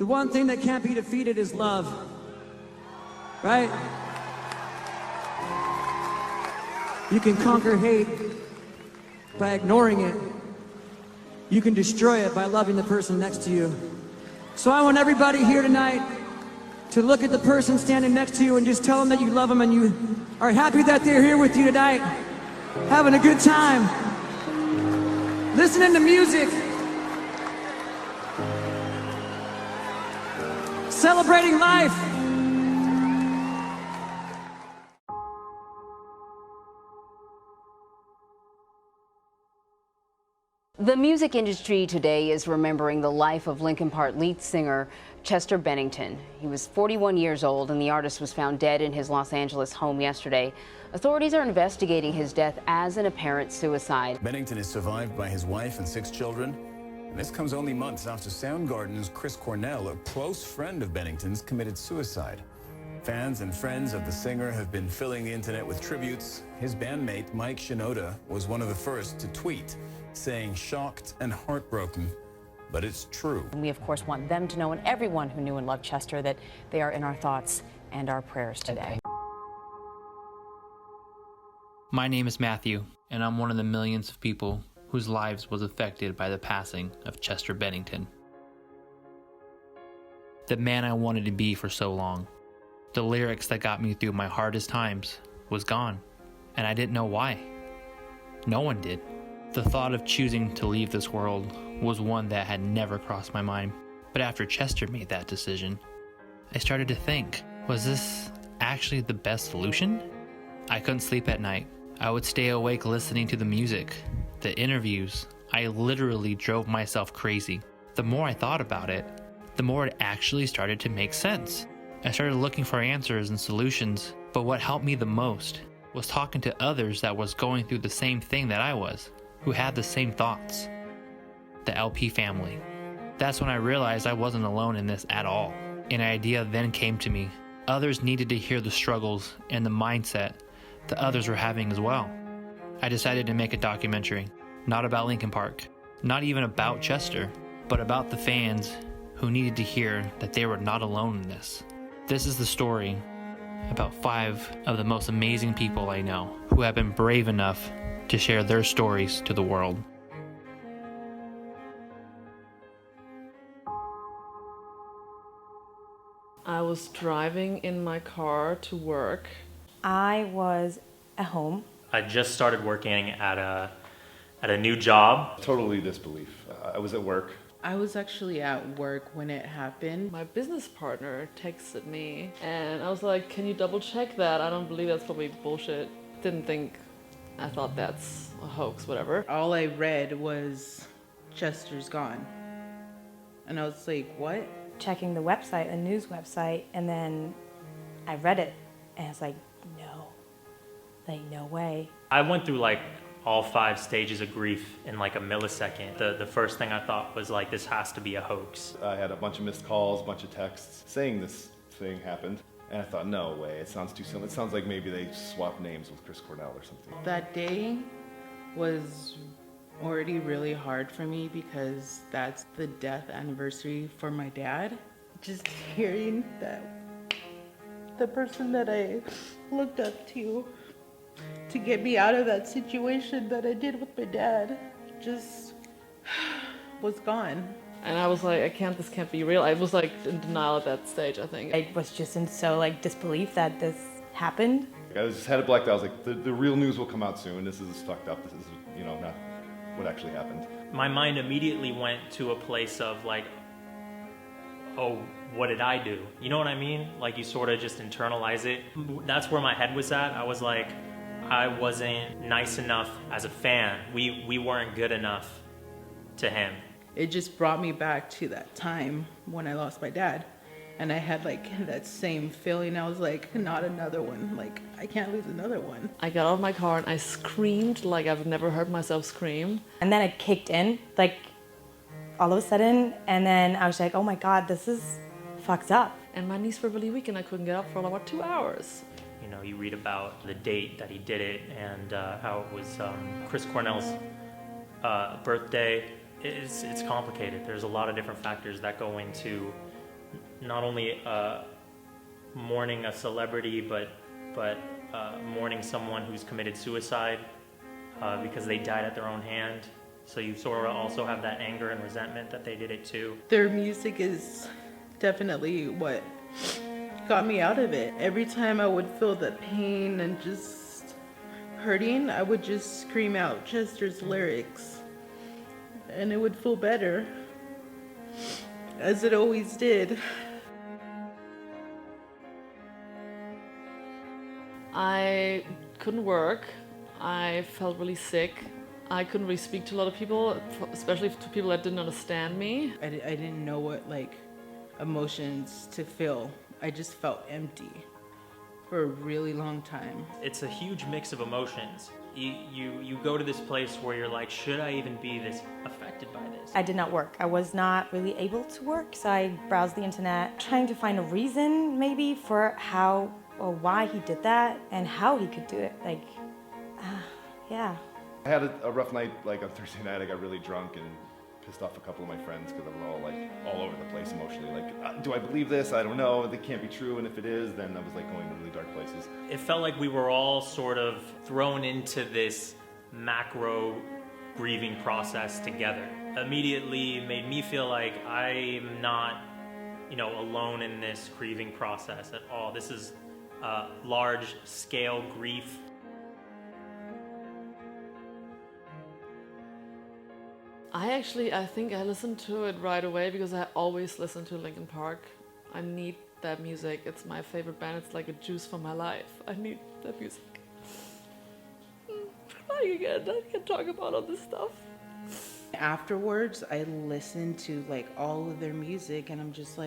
the one thing that can't be defeated is love, right? You can conquer hate by ignoring it. You can destroy it by loving the person next to you. So I want everybody here tonight to look at the person standing next to you and just tell them that you love them and you are happy that they're here with you tonight, having a good time, listening to music, celebrating life. The music industry today is remembering the life of Linkin Park lead singer Chester Bennington. He was 41 years old and the artist was found dead in his Los Angeles home yesterday. Authorities are investigating his death as an apparent suicide. Bennington is survived by his wife and 6 children. And this comes only months after Soundgarden's Chris Cornell, a close friend of Bennington's, committed suicide. Fans and friends of the singer have been filling the internet with tributes. His bandmate, Mike Shinoda, was one of the first to tweet, saying shocked and heartbroken, but it's true. We, of course, want them to know, and everyone who knew and loved Chester, that they are in our thoughts and our prayers today. My name is Matthew, and I'm one of the millions of people whose lives was affected by the passing of Chester Bennington. The man I wanted to be for so long. The lyrics that got me through my hardest times was gone, and I didn't know why. No one did. The thought of choosing to leave this world was one that had never crossed my mind. But after Chester made that decision, I started to think, was this actually the best solution? I couldn't sleep at night. I would stay awake listening to the music, the interviews. I literally drove myself crazy. The more I thought about it, the more it actually started to make sense. I started looking for answers and solutions, but what helped me the most was talking to others that was going through the same thing that I was, who had the same thoughts. The LP family. That's when I realized I wasn't alone in this at all. An idea then came to me. Others needed to hear the struggles and the mindset that others were having as well. I decided to make a documentary, not about Linkin Park, not even about Chester, but about the fans who needed to hear that they were not alone in this. This is the story about 5 of the most amazing people I know who have been brave enough to share their stories to the world. I was driving in my car to work. I was at home. I just started working at a new job. Totally disbelief. I was at work. I was actually at work when it happened. My business partner texted me and I was like, can you double check that? I don't believe that's probably bullshit. I thought that's a hoax, whatever. All I read was Chester's gone. And I was like, what? Checking the website, a news website, and then I read it and it's like, no way. I went through like all 5 stages of grief in like a millisecond. The first thing I thought was like, this has to be a hoax. I had a bunch of missed calls, a bunch of texts saying this thing happened. And I thought, no way, it sounds too simple. It sounds like maybe they swapped names with Chris Cornell or something. That day was already really hard for me because that's the death anniversary for my dad. Just hearing that the person that I looked up to get me out of that situation that I did with my dad just was gone. And I was like, this can't be real. I was like in denial at that stage, I think. I was just in so like disbelief that this happened. I just had it blacked out. I was like, the real news will come out soon. This is fucked up. This is, not what actually happened. My mind immediately went to a place of like, oh, what did I do? You know what I mean? Like you sort of just internalize it. That's where my head was at. I was like, I wasn't nice enough as a fan. We weren't good enough to him. It just brought me back to that time when I lost my dad. And I had like that same feeling. I was like, not another one. Like, I can't lose another one. I got out of my car and I screamed like I've never heard myself scream. And then it kicked in, like all of a sudden. And then I was like, oh my God, this is fucked up. And my knees were really weak and I couldn't get up for about 2 hours. You read about the date that he did it and how it was Chris Cornell's birthday. It's complicated. There's a lot of different factors that go into not only mourning a celebrity, but mourning someone who's committed suicide because they died at their own hand. So you sort of also have that anger and resentment that they did it too. Their music is definitely what got me out of it. Every time I would feel the pain and just hurting, I would just scream out Chester's lyrics, and it would feel better, as it always did. I couldn't work. I felt really sick. I couldn't really speak to a lot of people, especially to people that didn't understand me. I didn't know what emotions to feel. I just felt empty for a really long time. It's a huge mix of emotions. You go to this place where you're like, should I even be this affected by this? I did not work. I was not really able to work, so I browsed the internet, trying to find a reason maybe for how or why he did that and how he could do it. Yeah. I had a rough night, on Thursday night. I got really drunk and pissed off a couple of my friends because I was all over the place emotionally. Do I believe this? I don't know. It can't be true. And if it is, then I was going to really dark places. It felt like we were all sort of thrown into this macro grieving process together. Immediately made me feel like I'm not, alone in this grieving process at all. This is large scale grief. I think I listened to it right away because I always listen to Linkin Park. I need that music. It's my favorite band. It's like a juice for my life. I need that music. I can talk about all this stuff. Afterwards, I listened to all of their music, and I'm just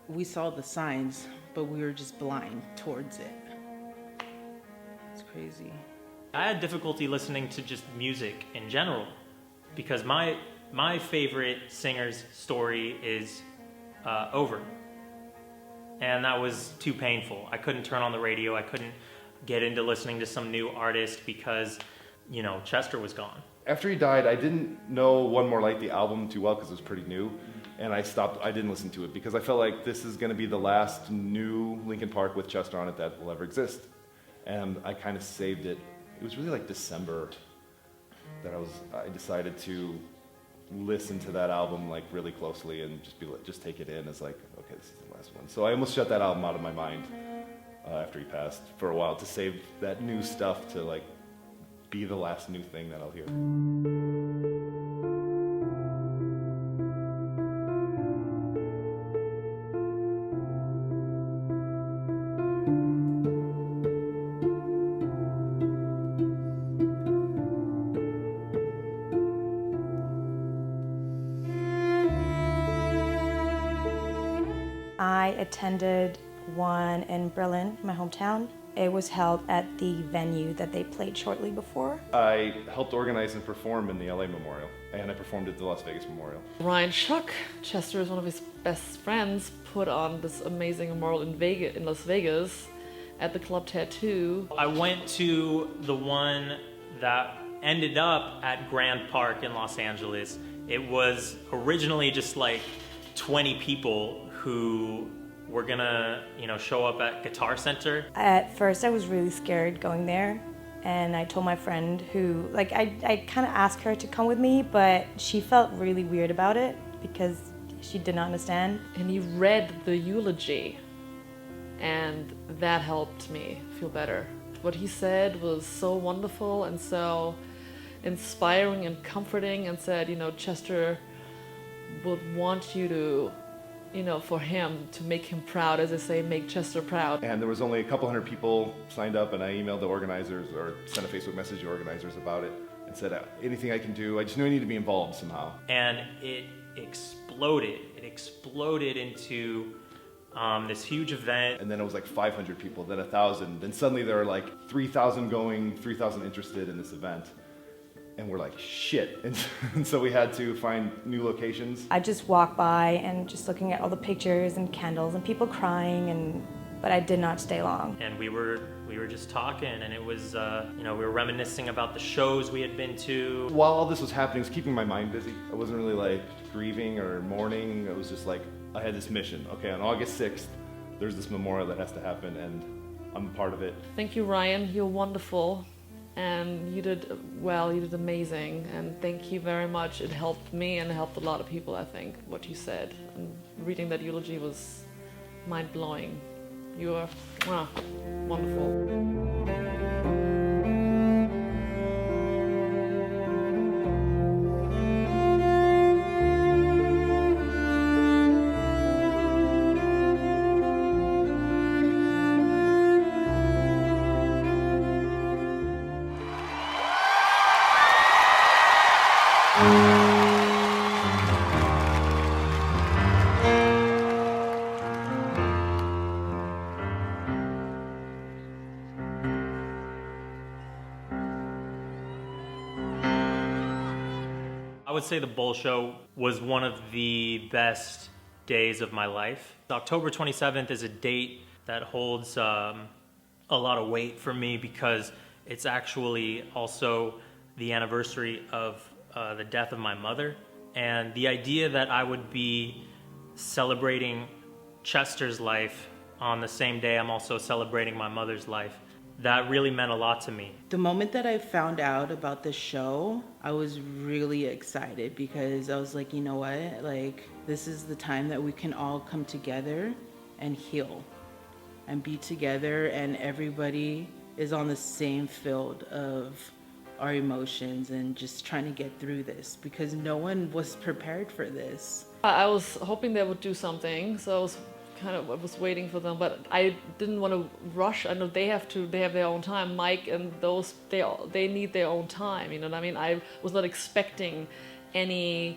we saw the signs, but we were just blind towards it. It's crazy. I had difficulty listening to just music in general because my favorite singer's story is over. And that was too painful. I couldn't turn on the radio. I couldn't get into listening to some new artist because, Chester was gone. After he died, I didn't know One More Light, the album, too well because it was pretty new. And I didn't listen to it because I felt like this is going to be the last new Linkin Park with Chester on it that will ever exist. And I kind of saved it. It was really December that I decided to listen to that album really closely and just take it in as okay, this is the last one. So I almost shut that album out of my mind after he passed for a while to save that new stuff to be the last new thing that I'll hear. I attended one in Berlin, my hometown. It was held at the venue that they played shortly before. I helped organize and perform in the LA Memorial, and I performed at the Las Vegas Memorial. Ryan Schuck, Chester is one of his best friends, put on this amazing memorial in Las Vegas at the Club Tattoo. I went to the one that ended up at Grand Park in Los Angeles. It was originally just 20 people who were gonna, show up at Guitar Center. At first I was really scared going there, and I told my friend who, I kind of asked her to come with me, but she felt really weird about it because she did not understand. And he read the eulogy, and that helped me feel better. What he said was so wonderful and so inspiring and comforting, and said, Chester would want you to, for him, to make him proud, as they say, make Chester proud. And there was only a couple hundred people signed up, and I emailed the organizers or sent a Facebook message to organizers about it and said, anything I can do, I just knew I needed to be involved somehow. And it exploded. It exploded into this huge event. And then it was 500 people, then 1,000. Then suddenly there were 3,000 going, 3,000 interested in this event. And we're shit. And so we had to find new locations. I just walked by and just looking at all the pictures and candles and people crying, and but I did not stay long. And we were just talking, and it was, we were reminiscing about the shows we had been to. While all this was happening, it was keeping my mind busy. I wasn't really like grieving or mourning. It was just like, I had this mission. Okay, on August 6th, there's this memorial that has to happen, and I'm a part of it. Thank you, Ryan. You're wonderful. And you did well, you did amazing. And thank you very much. It helped me and helped a lot of people, I think, what you said. And reading that eulogy was mind-blowing. You are wonderful. I would say the Bull Show was one of the best days of my life. October 27th is a date that holds a lot of weight for me because it's actually also the anniversary of the death of my mother. And the idea that I would be celebrating Chester's life on the same day I'm also celebrating my mother's life, that really meant a lot to me. The moment that I found out about the show, I was really excited because I was like, you know what? Like, this is the time that we can all come together and heal and be together, and everybody is on the same field of our emotions and just trying to get through this because no one was prepared for this. I was hoping they would do something, so I was waiting for them, but I didn't want to rush. I know they have their own time. Mike and those, they need their own time, you know what I mean? I was not expecting any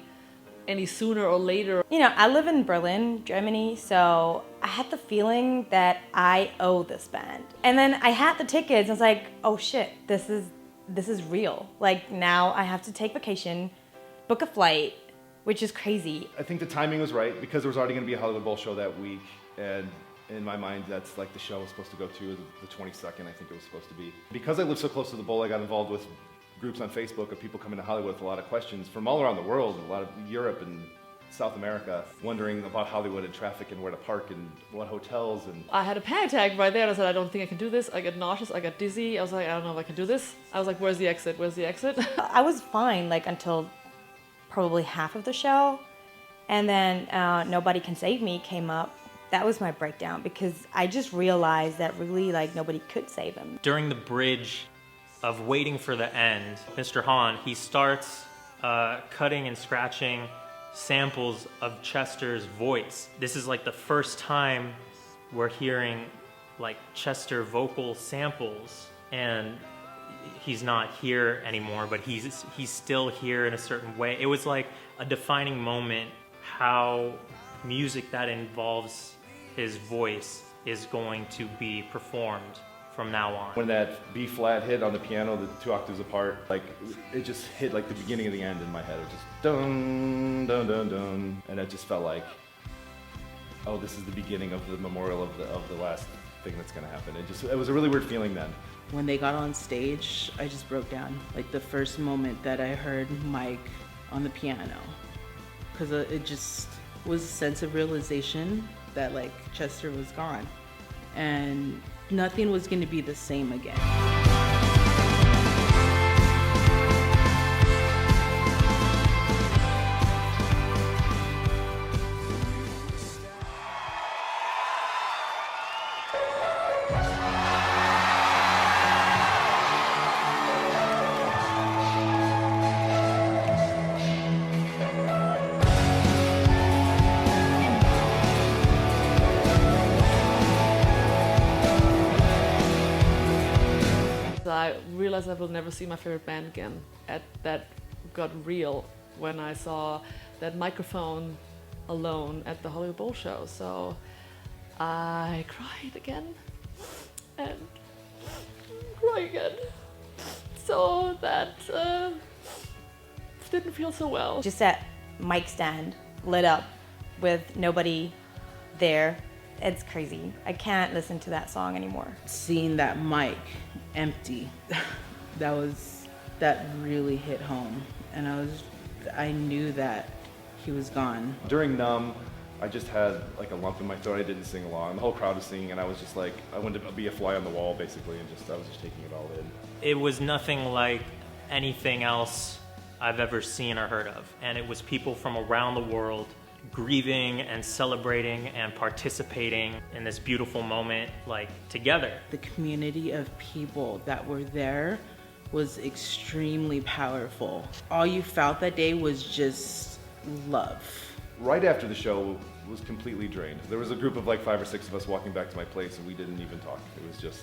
sooner or later. You know, I live in Berlin, Germany, so I had the feeling that I owe this band. And then I had the tickets, and I was like, oh shit, this is real. Like, now I have to take vacation, book a flight, which is crazy. I think the timing was right because there was already going to be a Hollywood Bowl show that week, and in my mind, that's like the show was supposed to go to the 22nd, I think it was supposed to be. Because I live so close to the Bowl, I got involved with groups on Facebook of people coming to Hollywood with a lot of questions from all around the world, a lot of Europe and South America, wondering about Hollywood and traffic and where to park and what hotels. And I had a panic attack right there, and I said, I don't think I can do this. I get nauseous, I got dizzy. I was like, I don't know if I can do this. I was like, where's the exit? Where's the exit? I was fine, like, until probably half of the show, and then Nobody Can Save Me came up. That was my breakdown because I just realized that really, like, nobody could save him. During the bridge of waiting for the end, Mr. Hahn, he starts cutting and scratching samples of Chester's voice. This is like the first time we're hearing like Chester vocal samples, and he's not here anymore, but he's still here in a certain way. It was like a defining moment how music that involves his voice is going to be performed from now on. When that B flat hit on the piano, the 2 octaves apart, like it just hit like the beginning of the end in my head. It was just dun dun dun dun, and it just felt like, oh, this is the beginning of the memorial of the last thing that's gonna happen. It was a really weird feeling then. When they got on stage, I just broke down. Like the first moment that I heard Mike on the piano, because it just was a sense of realization that like Chester was gone and nothing was going to be the same again. I realized I will never see my favorite band again. That got real when I saw that microphone alone at the Hollywood Bowl show. So I cried again and cried again. So that didn't feel so well. Just that mic stand lit up with nobody there it's crazy. I can't listen to that song anymore. Seeing that mic empty, that really hit home. And I knew that he was gone. During Numb, I just had like a lump in my throat. I didn't sing along. The whole crowd was singing, and I was just like, I wanted to be a fly on the wall, basically, and I was just taking it all in. It was nothing like anything else I've ever seen or heard of. And it was people from around the world grieving and celebrating and participating in this beautiful moment, like, together. The community of people that were there was extremely powerful. All you felt that day was just love. Right after the show was completely drained. There was a group of like 5 or 6 of us walking back to my place, and we didn't even talk. It was just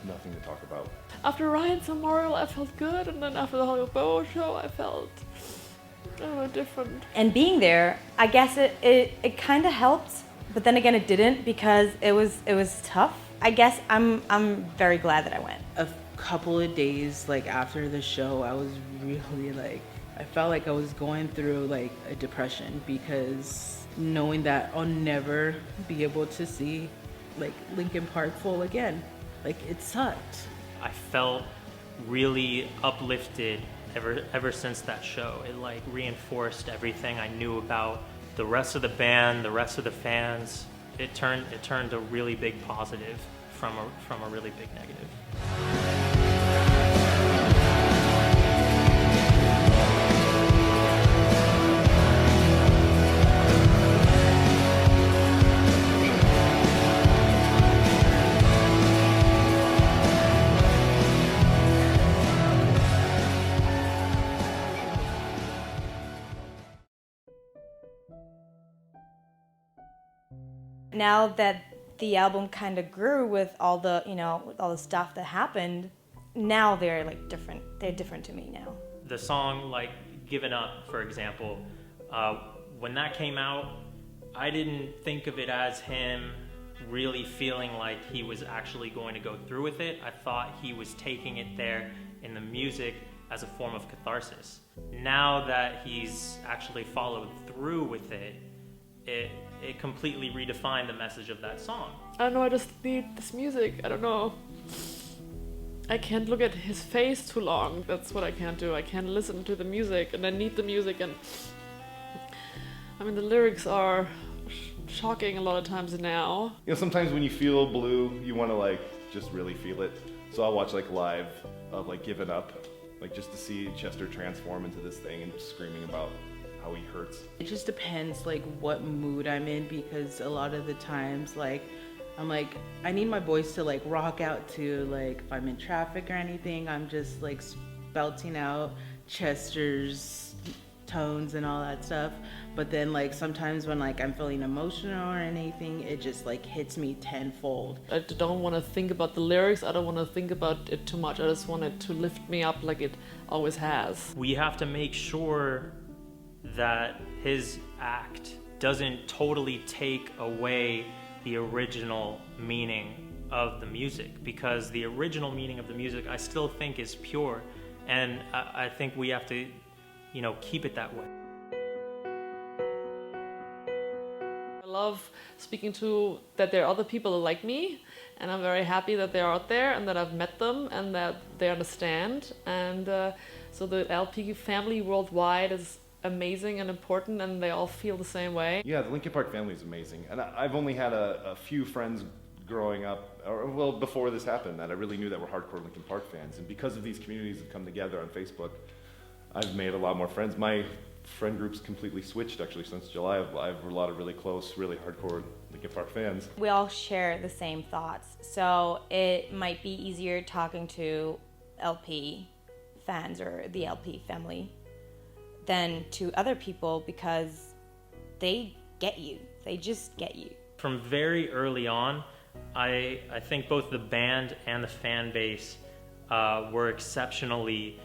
nothing to talk about. After Ryan's memorial, I felt good, and then after the Escobedo show, I felt, I don't know, different. And being there, I guess it kind of helped, but then again it didn't, because it was tough. I guess I'm very glad that I went. A couple of days like after the show, I was really like, I felt like I was going through like a depression, because knowing that I'll never be able to see like Linkin Park full again, like it sucked. I felt really uplifted ever since that show. It like reinforced everything I knew about the rest of the band, the rest of the fans. It turned a really big positive from a really big negative. Now that the album kind of grew with all the, with all the stuff that happened, now they're like different. They're different to me now. The song like Given Up, for example, when that came out, I didn't think of it as him really feeling like he was actually going to go through with it. I thought he was taking it there in the music as a form of catharsis. Now that he's actually followed through with it, it completely redefined the message of that song. I don't know, I just need this music. I don't know. I can't look at his face too long. That's what I can't do. I can't listen to the music, and I need the music. And I mean, the lyrics are shocking a lot of times now. Sometimes when you feel blue, you want to like just really feel it. So I'll watch like live of like Given Up, like just to see Chester transform into this thing and screaming about how he hurts. It just depends like what mood I'm in, because a lot of the times like I'm like, I need my voice to like rock out to, like if I'm in traffic or anything, I'm just like belting out Chester's tones and all that stuff. But then like sometimes when like I'm feeling emotional or anything, it just like hits me tenfold. I don't want to think about the lyrics. I don't want to think about it too much. I just want it to lift me up like it always has. We have to make sure that his act doesn't totally take away the original meaning of the music, because the original meaning of the music I still think is pure, and I think we have to, keep it that way. I love speaking to that there are other people like me, and I'm very happy that they're out there and that I've met them and that they understand. And so the LP family worldwide is amazing and important, and they all feel the same way. Yeah, the Linkin Park family is amazing. And I've only had a few friends growing up, or well, before this happened, that I really knew that were hardcore Linkin Park fans. And because of these communities that come together on Facebook, I've made a lot more friends. My friend group's completely switched actually since July. I have a lot of really close, really hardcore Linkin Park fans. We all share the same thoughts, so it might be easier talking to LP fans or the LP family than to other people, because they get you. They just get you. From very early on, I think both the band and the fan base were exceptionally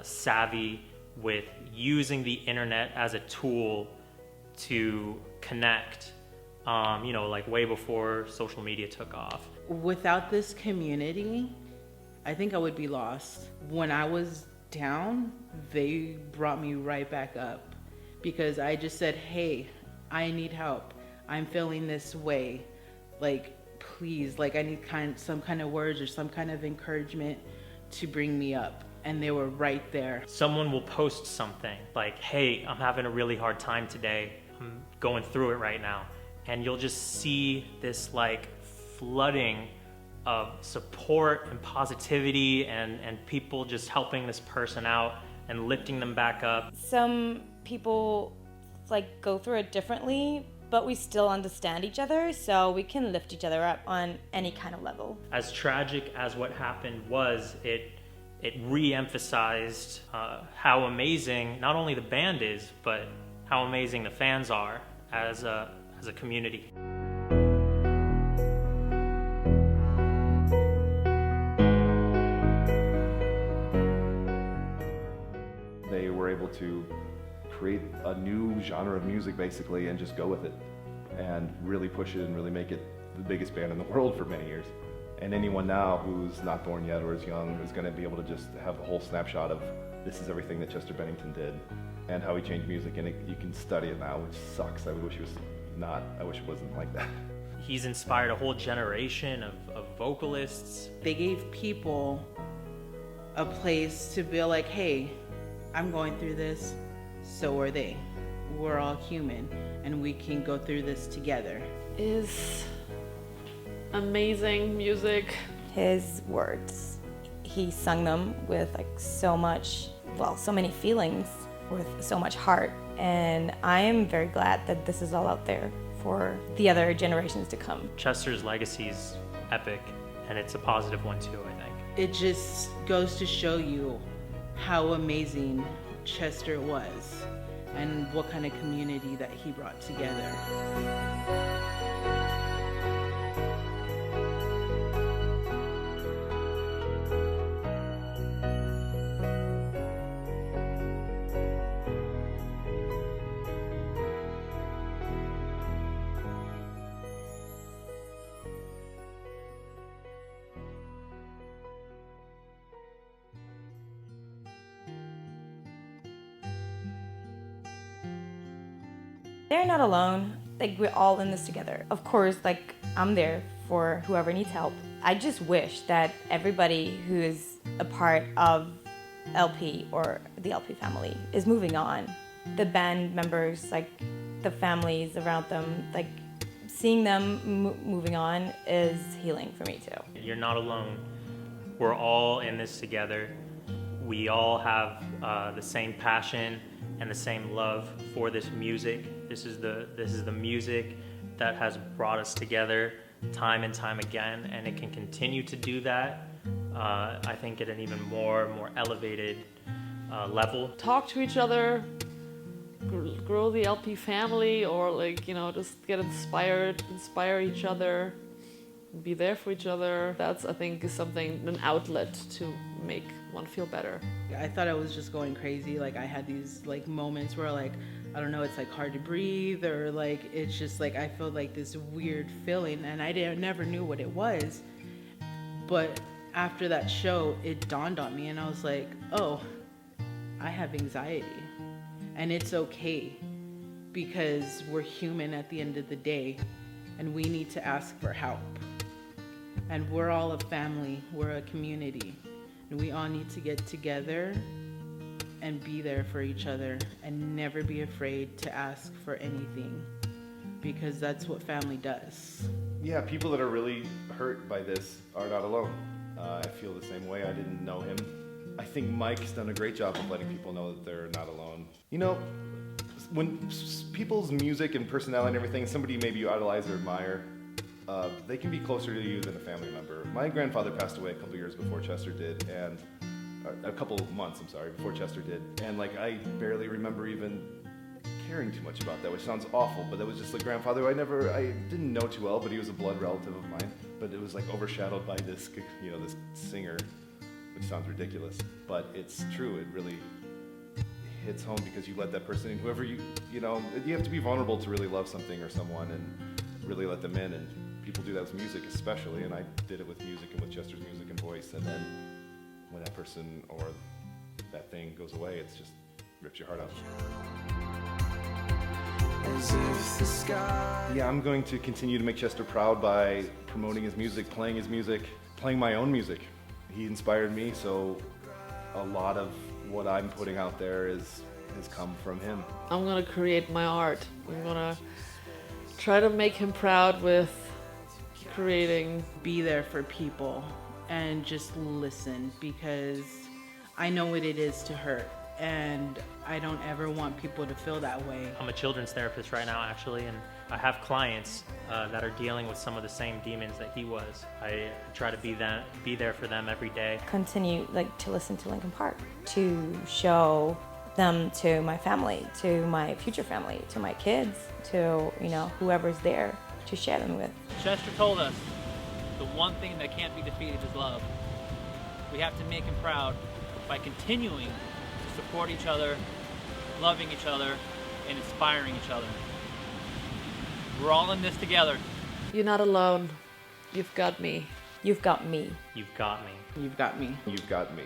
savvy with using the internet as a tool to connect, like way before social media took off. Without this community, I think I would be lost. When I was down, they brought me right back up, because I just said, hey, I need help. I'm feeling this way. Like, please, like I need some kind of words or some kind of encouragement to bring me up. And they were right there. Someone will post something like, hey, I'm having a really hard time today. I'm going through it right now. And you'll just see this like flooding of support and positivity and people just helping this person out and lifting them back up. Some people like go through it differently, but we still understand each other, so we can lift each other up on any kind of level. As tragic as what happened was, it re-emphasized how amazing not only the band is, but how amazing the fans are as a community. They were able to create a new genre of music basically and just go with it and really push it and really make it the biggest band in the world for many years. And anyone now who's not born yet or is young is going to be able to just have a whole snapshot of this is everything that Chester Bennington did and how he changed music, and you can study it now, which sucks. I wish it was not. I wish it wasn't like that. He's inspired a whole generation of vocalists. They gave people a place to be like, hey, I'm going through this, so are they. We're all human, and we can go through this together. Is amazing music. His words, he sung them with like so many feelings, with so much heart. And I am very glad that this is all out there for the other generations to come. Chester's legacy is epic, and it's a positive one too, I think. It just goes to show you how amazing Chester was and what kind of community that he brought together. They're not alone. Like, we're all in this together. Of course, like, I'm there for whoever needs help. I just wish that everybody who is a part of LP or the LP family is moving on. The band members, like the families around them, like seeing them moving on is healing for me too. You're not alone. We're all in this together. We all have the same passion and the same love for this music. This is the music that has brought us together time and time again, and it can continue to do that. I think at an even more elevated level. Talk to each other, grow the LP family, or just get inspired, inspire each other, be there for each other. That's, I think, is an outlet to make one feel better. I thought I was just going crazy. Like, I had these moments where I don't know, it's hard to breathe, or it's just I feel this weird feeling, and I never knew what it was. But after that show, it dawned on me, and I was like, oh, I have anxiety, and it's okay, because we're human at the end of the day, and we need to ask for help. And we're all a family, we're a community, and we all need to get together and be there for each other and never be afraid to ask for anything, because that's what family does. Yeah, people that are really hurt by this are not alone. I feel the same way. I didn't know him. I think Mike's done a great job of letting people know that they're not alone. You know, when people's music and personality and everything, somebody maybe you idolize or admire, they can be closer to you than a family member. My grandfather passed away a couple years before Chester did, and a couple months, before Chester did. And I barely remember even caring too much about that, which sounds awful, but that was just grandfather who I didn't know too well, but he was a blood relative of mine. But it was overshadowed by this, this singer, which sounds ridiculous, but it's true. It really hits home because you let that person in, whoever you have to be vulnerable to really love something or someone and really let them in. And people do that with music especially, and I did it with music and with Chester's music and voice. And then when that person or that thing goes away, it's just rips your heart out. Yeah, I'm going to continue to make Chester proud by promoting his music, playing my own music. He inspired me, so a lot of what I'm putting out there has come from him. I'm gonna create my art. I'm gonna try to make him proud with creating. Be there for people and just listen, because I know what it is to hurt, and I don't ever want people to feel that way. I'm a children's therapist right now, actually, and I have clients that are dealing with some of the same demons that he was. I try to be there for them every day. Continue to listen to Linkin Park, to show them to my family, to my future family, to my kids, to whoever's there to share them with. Chester told us the one thing that can't be defeated is love. We have to make him proud by continuing to support each other, loving each other, and inspiring each other. We're all in this together. You're not alone. You've got me. You've got me. You've got me. You've got me. You've got me.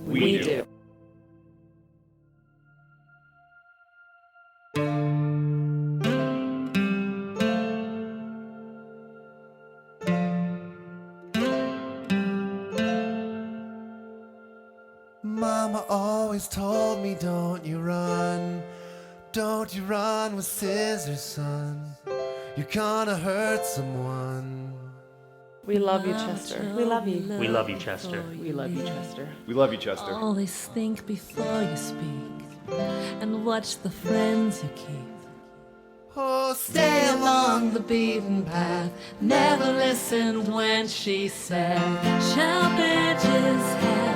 We do. Mama always told me, don't you run with scissors, son. You're gonna hurt someone. We love you, Chester. We love you. We love you, Chester. We love you, Chester. We love you, Chester. Always think before you speak, and watch the friends you keep. Oh, Stay along the beaten path, never listened when she said, shall bitches have